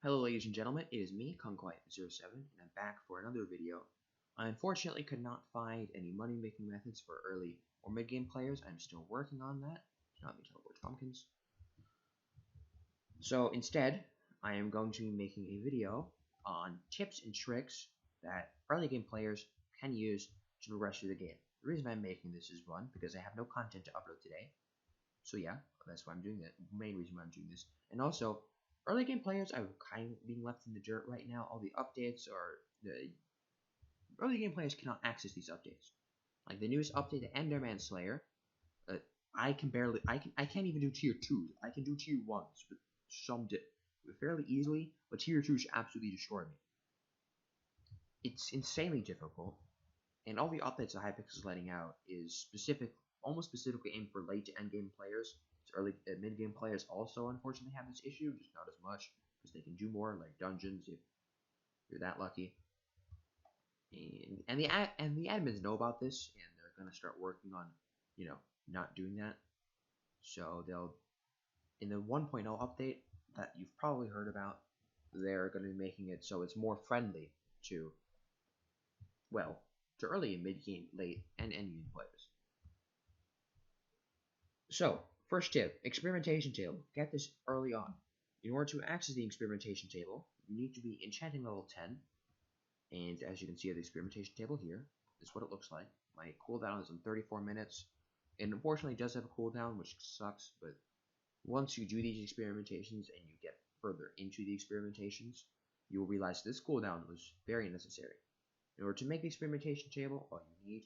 Hello ladies and gentlemen, it is me, Kunquite07, and I'm back for another video. I unfortunately could not find any money-making methods for early or mid-game players. I'm still working on that. Do not be teleport pumpkins. So instead, I am going to be making a video on tips and tricks that early game players can use to progress through the game. The reason I'm making this is one, because I have no content to upload today. So yeah, that's why I'm doing that. Main reason why I'm doing this. And also, early game players are kind of being left in the dirt right now. All the updates are the early game players cannot access these updates. Like the newest update, the Enderman Slayer, I can't even do tier 2s. I can do tier 1s, but fairly easily. But tier 2s absolutely destroy me. It's insanely difficult, and all the updates that Hypixel is letting out is almost specifically aimed for late to end game players. Early mid game players also unfortunately have this issue, just not as much because they can do more, like dungeons if you're that lucky. And the admins know about this, and they're gonna start working on, not doing that. So they'll in the 1.0 update that you've probably heard about, they're gonna be making it so it's more friendly to early and mid game, late, and end game players. So, first tip, experimentation table. Get this early on. In order to access the experimentation table, you need to be enchanting level 10. And as you can see at the experimentation table here, this is what it looks like. My cooldown is on 34 minutes. And unfortunately it does have a cooldown, which sucks, but once you do these experimentations and you get further into the experimentations, you will realize this cooldown was very necessary. In order to make the experimentation table, all you need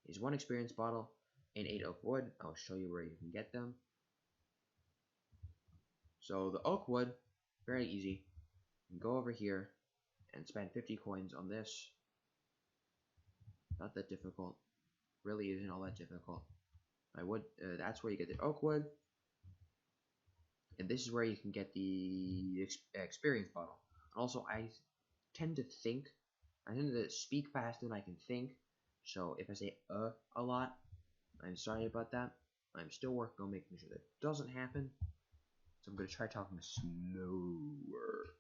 is 1 experience bottle and 8 oak wood. I'll show you where you can get them. So the oak wood, very easy. You can go over here and spend 50 coins on this. Not that difficult. Really isn't all that difficult. That's where you get the oak wood. And this is where you can get the experience bottle. Also, I tend to speak faster than I can think. So if I say a lot, I'm sorry about that. I'm still working on making sure that doesn't happen. So I'm going to try talking slower.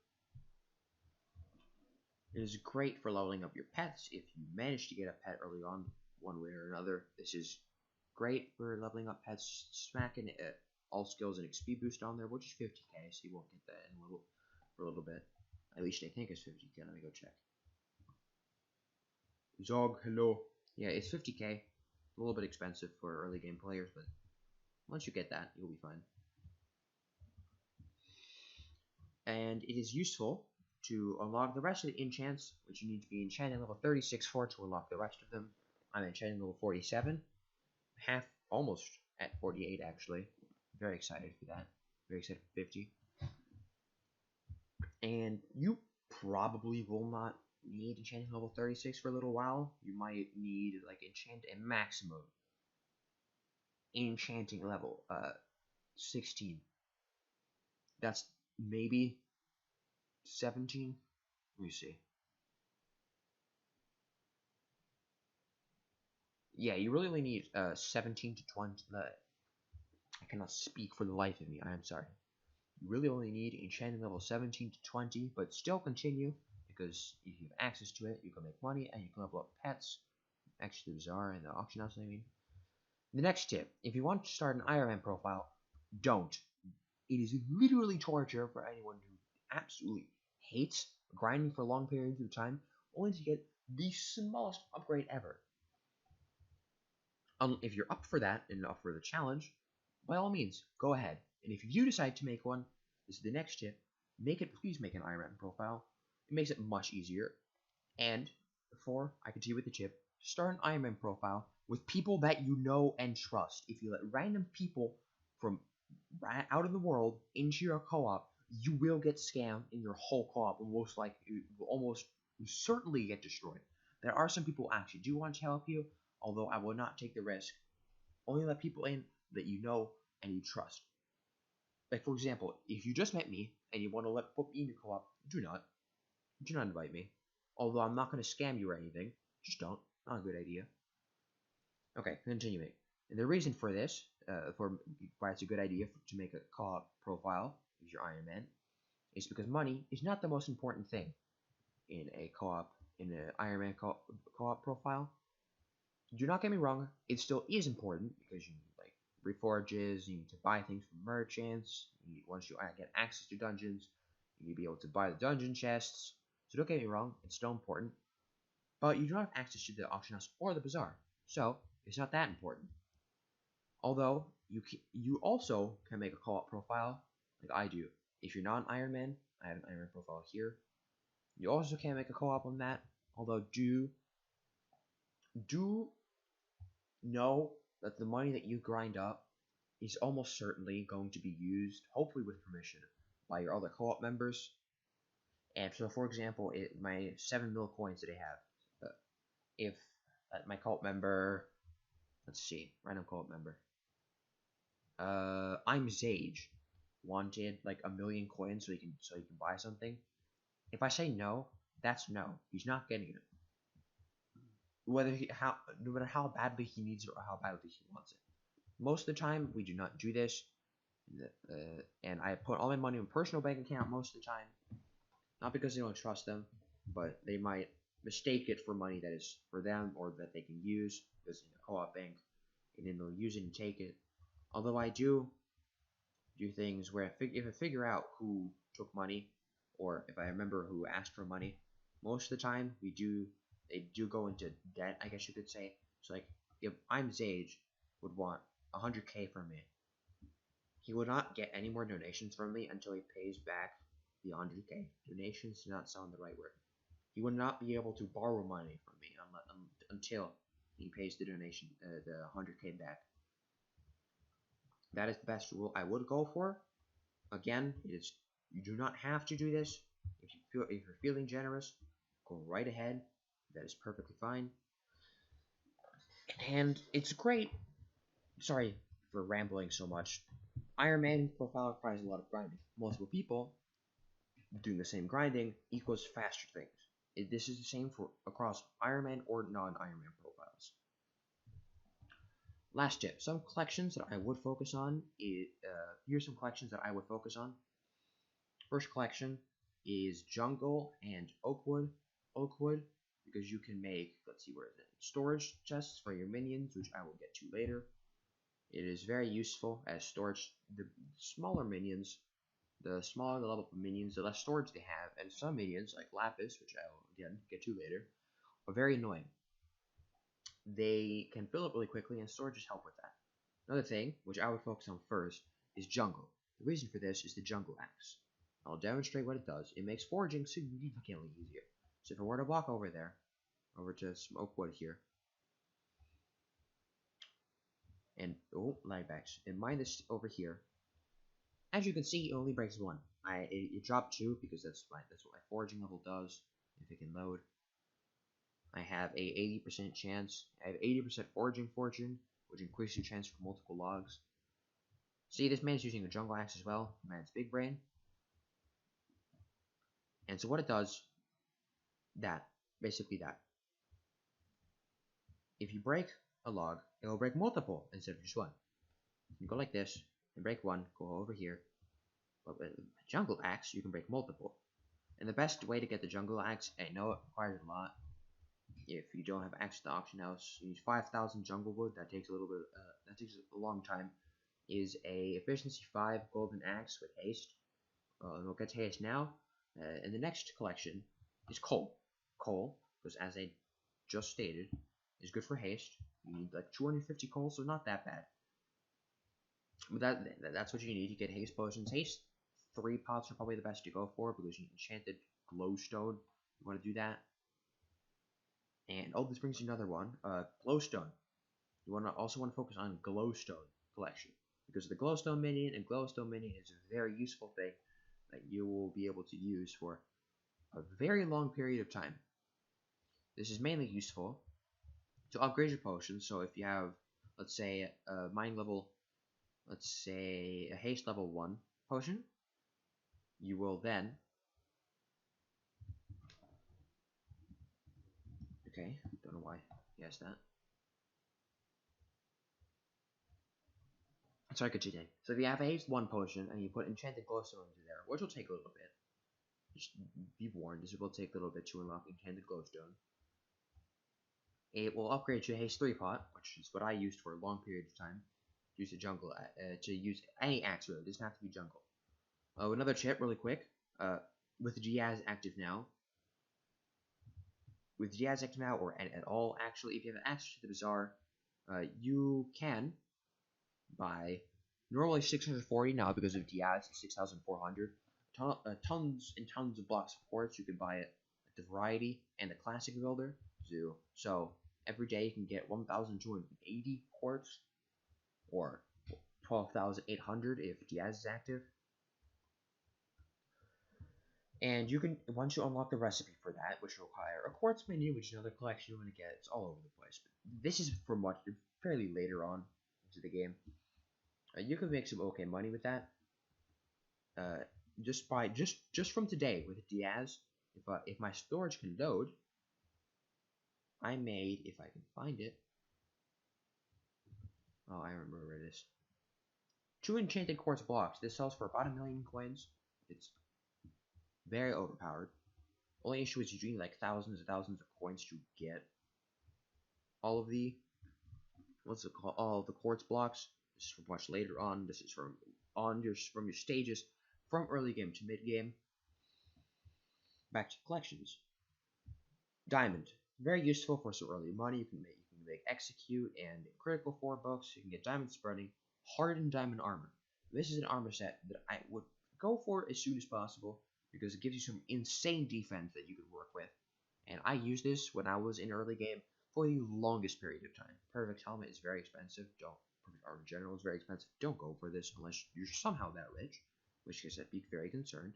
It is great for leveling up your pets if you manage to get a pet early on, one way or another. This is great for leveling up pets, smacking all skills and XP boost on there, which is 50k, so you won't get that for a little bit. At least I think it's 50k. Let me go check. Zog, hello. Yeah, it's 50k. A little bit expensive for early game players, but once you get that, you'll be fine. And it is useful to unlock the rest of the enchants, which you need to be enchanting level 36 for to unlock the rest of them. I'm enchanting level 47, almost at 48 actually. Very excited for that. Very excited for 50. And you probably will not need enchanting level 36 for a little while. You might need like enchant a maximum enchanting level 16. That's maybe 17. Let me see. Yeah, you really only need 17 to 20. I cannot speak for the life of me. I am sorry. You really only need enchanting level 17 to 20, but still continue, because if you have access to it, you can make money and you can level up pets. Actually, the Bazaar and the auction house, I mean. The next tip, if you want to start an Iron Man profile, don't. It is literally torture for anyone who absolutely hates grinding for long periods of time, only to get the smallest upgrade ever. If you're up for that and up for the challenge, by all means, go ahead. And if you do decide to make one, this is the next tip, please make an Iron Man profile. It makes it much easier. And before I continue with the tip, start an Iron Man profile with people that you know and trust. If you let random people from out of the world into your co-op, you will get scammed in your whole co-op, and most likely you will almost certainly get destroyed. There are some people who actually do want to help you, although I will not take the risk. Only let people in that you know and you trust. Like, for example, if you just met me and you want to put me in your co-op, do not invite me. Although I'm not going to scam you or anything, just don't. Not a good idea. Okay, continuing. And the reason for this, why it's a good idea to make a co-op profile, if you're Iron Man, is because money is not the most important thing in a co-op, in an Iron Man co-op profile. Do not get me wrong, it still is important because you need like reforges, you need to buy things from merchants. Once you get access to dungeons, you need to be able to buy the dungeon chests. So don't get me wrong, it's still important, but you don't have access to the auction house or the bazaar, so it's not that important. Although you also can make a co-op profile like I do. If you're not an Iron Man, I have an Iron Man profile here. You also can make a co-op on that. Although do know that the money that you grind up is almost certainly going to be used, hopefully with permission, by your other co-op members. And so, for example, my 7 mil coins that I have, if my co-op member, let's see, random co-op member, I'm Zage, wanted like 1,000,000 coins so he can buy something. If I say no, that's no. He's not getting it. No matter how badly he needs it or how badly he wants it. Most of the time, we do not do this, and I put all my money in a personal bank account most of the time. Not because they don't trust them, but they might mistake it for money that is for them or that they can use because in a co-op bank, and then they'll use it and take it. Although I do things where if I figure out who took money, or if I remember who asked for money, most of the time they do go into debt, I guess you could say. So like if I'm Zage would want 100K from me, he would not get any more donations from me until he pays back the 100K. Donations do not sound the right word. He would not be able to borrow money from me until he pays the donation, the 100K back. That is the best rule I would go for. Again, you do not have to do this. If you're feeling generous, go right ahead. That is perfectly fine. And it's great. Sorry for rambling so much. Iron Man profile requires a lot of grinding. Multiple people doing the same grinding equals faster things. This is the same for across Iron Man or non-Iron Man profiles. Last tip, some collections that I would focus on. Here's some collections that I would focus on. First collection is Jungle and Oakwood. Oakwood, because you can make, let's see, where is it? Storage chests for your minions, which I will get to later. It is very useful as storage. The smaller minions, the smaller the level of minions, the less storage they have, and some minions, like Lapis, which I will again get to later, are very annoying. They can fill up really quickly, and storages help with that. Another thing, which I would focus on first, is Jungle. The reason for this is the Jungle Axe. I'll demonstrate what it does. It makes foraging significantly easier. So if I were to walk over there, over to some Oakwood here, and lighbacks, and mine this over here. As you can see, it only breaks one. It dropped 2 because that's what my foraging level does. If it can load, I have a 80% chance. I have 80% foraging fortune, which increases your chance for multiple logs. See, this man's using a jungle axe as well. Man's big brain. And so what it does, basically that. If you break a log, it will break multiple instead of just one. You go like this, and break one, go over here. But with a jungle axe, you can break multiple. And the best way to get the jungle axe, I know it requires a lot. If you don't have access to the auction house, you use 5,000 jungle wood. That takes a little bit. That takes a long time. Is a efficiency 5 golden axe with haste. We'll get to haste now. And the next collection is coal. Coal, because as I just stated, is good for haste. You need like 250 coal, so not that bad. But that's what you need to get haste potions. Haste 3 pots are probably the best to go for because you need enchanted glowstone. You want to do that. And this brings you another one. Glowstone. You also want to focus on glowstone collection because the glowstone minion is a very useful thing that you will be able to use for a very long period of time. This is mainly useful to upgrade your potions. So if you have, let's say, a haste level 1 potion, you will then, okay, don't know why he has that. Sorry, continuing. So if you have a haste 1 potion and you put enchanted glowstone into there, which will take a little bit. Just be warned, this will take a little bit to unlock enchanted glowstone. It will upgrade to a haste 3 pot, which is what I used for a long period of time. Use a jungle to use any axe really. It doesn't have to be jungle. Another tip, really quick. With Diaz active now. With Diaz active now, or at all, actually, if you have access to the bazaar, you can buy normally 640 now because of Diaz, 6,400. Tons and tons of blocks of quartz. You can buy it at the variety and the classic builder. So every day you can get 1,280 quartz or 12,800 if Diaz is active. And you can, once you unlock the recipe for that, which will require a quartz menu, which is another collection you want to get, it's all over the place. But this is from what fairly later on into the game. You can make some okay money with that. Just from today with Diaz, if my storage can load, I made, if I can find it. Oh, I remember where it is. 2 enchanted quartz blocks. This sells for about 1 million coins. It's very overpowered. Only issue is you need like thousands and thousands of coins to get all of the all of the quartz blocks. This is from much later on. This is from your stages from early game to mid game. Back to collections. Diamond, very useful for some early money. You can make execute and critical 4 books. You can get diamond spreading, hardened diamond armor. This is an armor set that I would go for as soon as possible because it gives you some insane defense that you can work with. And I used this when I was in early game for the longest period of time. Perfect helmet is very expensive. Perfect armor in general is very expensive. Don't go for this unless you're somehow that rich, which case I'd be very concerned.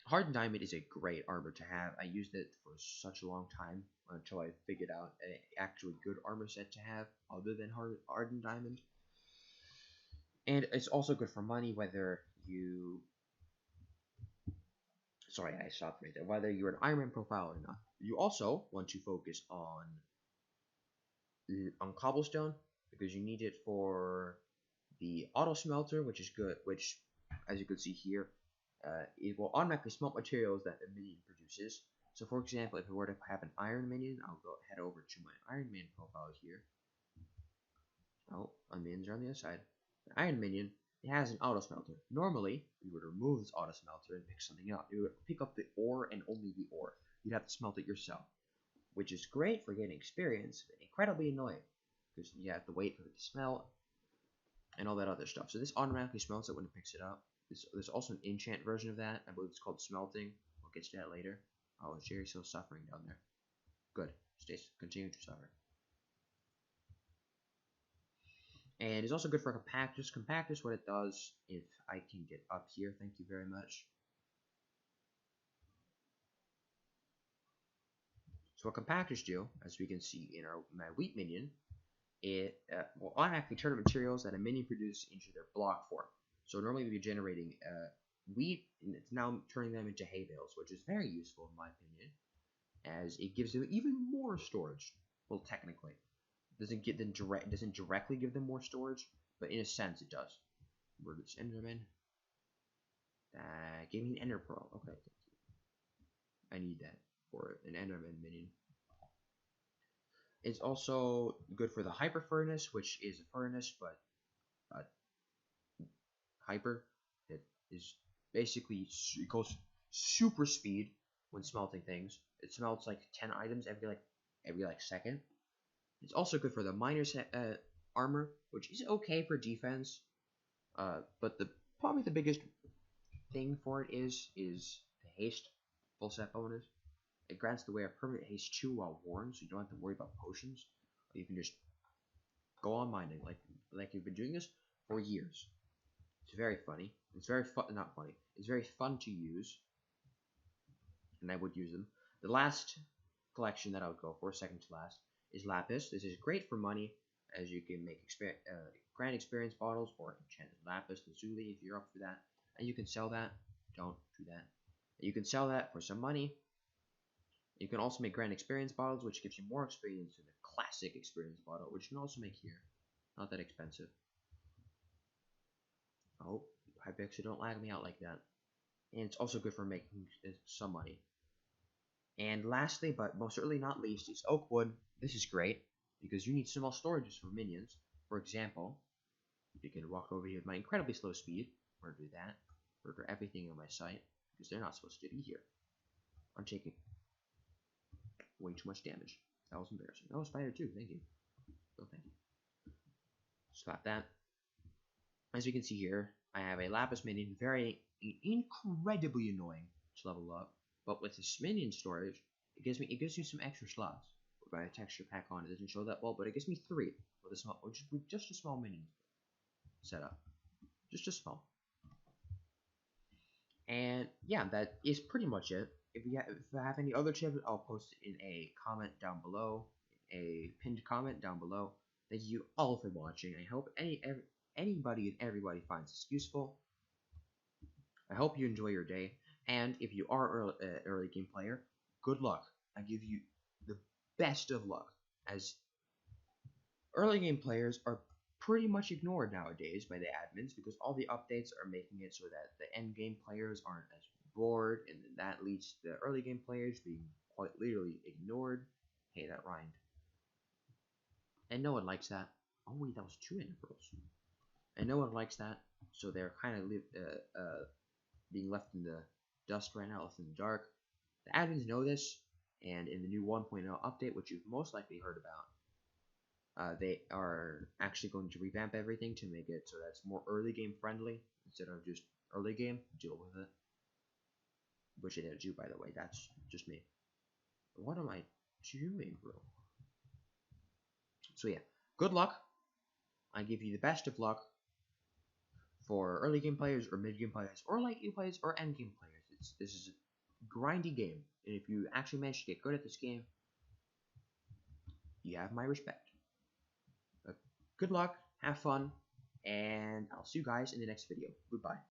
Hardened diamond is a great armor to have. I used it for such a long time until I figured out an actually good armor set to have other than hardened diamond. And it's also good for money whether you... Sorry, I stopped right there. Whether you're an Iron Man profile or not. You also want to focus on cobblestone because you need it for the auto smelter, which is good. Which, as you can see here, it will automatically smelt materials that a minion produces. So, for example, if I were to have an Iron Minion, I'll head over to my Iron Man profile here. Oh, my minions are on the other side. An Iron Minion, it has an auto smelter. Normally, you would remove this auto smelter and pick something up. You would pick up the ore and only the ore. You'd have to smelt it yourself, which is great for getting experience, but incredibly annoying because you have to wait for it to smelt and all that other stuff. So this automatically smelts it when it picks it up. There's also an enchant version of that. I believe it's called smelting. We'll get to that later. Oh, Jerry's still suffering down there. Good. Continue to suffer. And it's also good for compactors. Compactors, what it does, if I can get up here, thank you very much. So what compactors do, as we can see in my wheat minion, it will automatically turn materials that a minion produces into their block form. So normally we'd be generating wheat, and it's now turning them into hay bales, which is very useful in my opinion, as it gives them even more storage. Well, technically, it doesn't directly give them more storage, but in a sense it does. Where does Enderman? Give me an Ender Pearl. Okay, thank you. I need that for an Enderman minion. It's also good for the Hyper Furnace, which is a furnace, but hyper. It is basically, it goes super speed when smelting things. It smelts like 10 items every second. It's also good for the miner's armor, which is okay for defense. But probably the biggest thing for it is the haste full set bonus. It grants the wearer permanent haste 2 while worn, so you don't have to worry about potions. You can just go on mining like you've been doing this for years. It's very funny. It's very fun. Not funny. It's very fun to use, and I would use them. The last collection that I would go for, second to last, is lapis. This is great for money, as you can make grand experience bottles or enchanted lapis lazuli if you're up for that, and you can sell that. Don't do that. You can sell that for some money. You can also make grand experience bottles, which gives you more experience than the classic experience bottle, which you can also make here. Not that expensive. Oh, Hypixel, don't lag me out like that. And it's also good for making some money. And lastly, but most certainly not least, is oak wood. This is great because you need small storages for minions. For example, you can walk over here with my incredibly slow speed. Murder that. Murder everything in my sight because they're not supposed to be here. I'm taking way too much damage. That was embarrassing. Oh, spider too. Thank you. Oh, thank you. Stop that. As you can see here, I have a lapis minion, very incredibly annoying to level up. But with this minion storage, it gives you some extra slots. If I texture pack on, it doesn't show that well, but it gives me 3 with a small, with just a small minion setup, just a small. And yeah, that is pretty much it. If I have any other tips, I'll post it in a comment down below, a pinned comment down below. Thank you all for watching. I hope anybody and everybody finds this useful. I hope you enjoy your day, and if you are an early game player, good luck. I give you the best of luck, as early game players are pretty much ignored nowadays by the admins because all the updates are making it so that the end game players aren't as bored, and then that leads to the early game players being quite literally ignored. Hey, that rhymed. And no one likes that. Oh wait, that was 2 ender pearls. And no one likes that, so they're kind of being left in the dust right now, left in the dark. The admins know this, and in the new 1.0 update, which you've most likely heard about, they are actually going to revamp everything to make it so that it's more early game friendly instead of just early game. Deal with it. Which I didn't do, by the way. That's just me. What am I doing, bro? So yeah, good luck. I give you the best of luck for early game players or mid game players or late game players or end game players. This is a grindy game, and if you actually manage to get good at this game, you have my respect. Good luck, have fun, and I'll see you guys in the next video. Goodbye.